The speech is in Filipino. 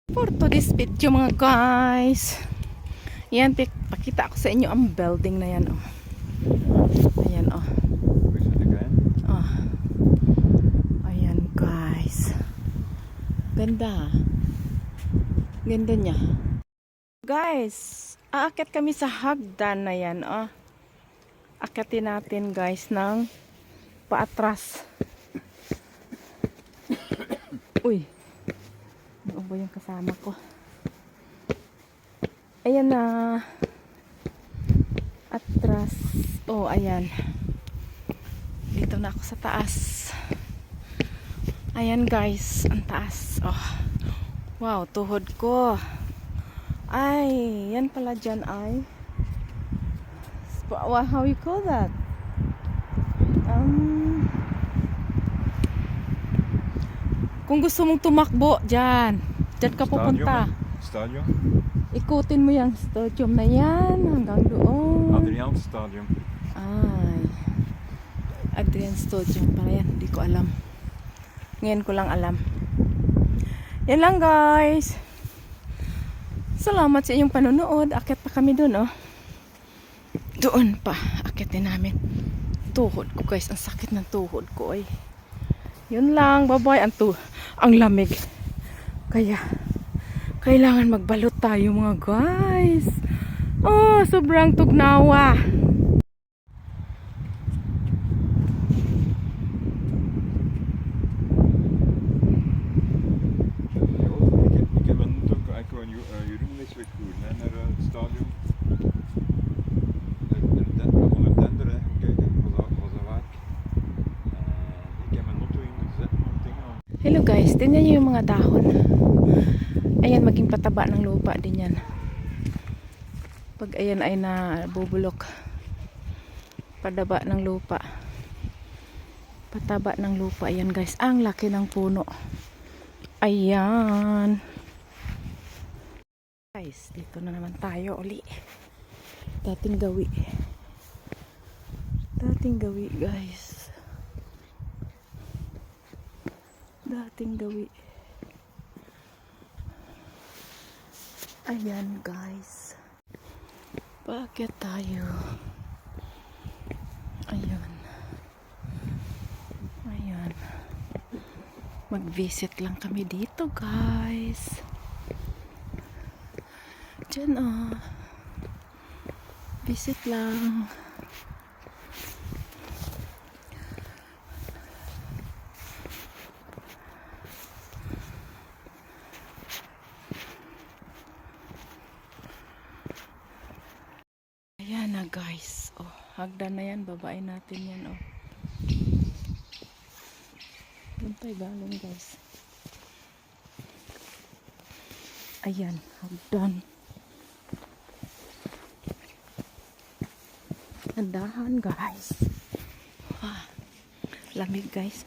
For today's video mga guys, yan, pakita ko sa inyo ang building na yan, oh. Ayan, oh. Oh. Ayan guys, ganda, ganda niya guys. Aakyat kami sa hagdan na yan, oh. Akyatin natin guys ng paatras. Uy, ano ba yung kasama ko? Ayan na. Atras. Oh, ayan. Dito na ako sa taas. Ayan guys, ang taas. Oh. Wow, tuhod ko. Ay, yan pala dyan ay. How you call that? Kung gusto mong tumakbo dyan ka pupunta. Stadion? Ikutin mo yung stadium na yan hanggang doon. Adriaan Stadium. Ay, Adriaan Stadium pala yan. Hindi ko alam. Ngayon ko lang alam. Yan lang guys. Salamat sa inyong panonood. Akyat pa kami doon, oh. Doon pa. Akyatin namin. Tuhod ko guys. Ang sakit ng tuhod ko, eh. Yun lang. Bye-bye. Ang lamig. Kaya kailangan magbalot tayo mga guys. Oh, sobrang tugnawa. Ik heb een Jeroen is weer goed naar het stadion. Onder tender, kijken, was dat werk. Ik heb mijn auto in gezet om dingen. Hello guys, tingnan niyo yung mga dahon. Ayan, maging pataba ng lupa din yan. Pag ayan ay nabubulok, padaba ng lupa, pataba ng lupa. Ayan guys, ang laki ng puno. Ayan guys, dito na naman tayo uli. Dating gawi guys, dating gawi. Ayan guys, paakyat tayo. Ayan, ayan, mag-visit lang kami dito guys. Diyan, oh, visit lang. Ayan na guys, oh, hagdan na yan, babae natin yan, oh. Doon tayo galing guys. Ayan, hagdan. Andahan guys. Ah, lamig guys.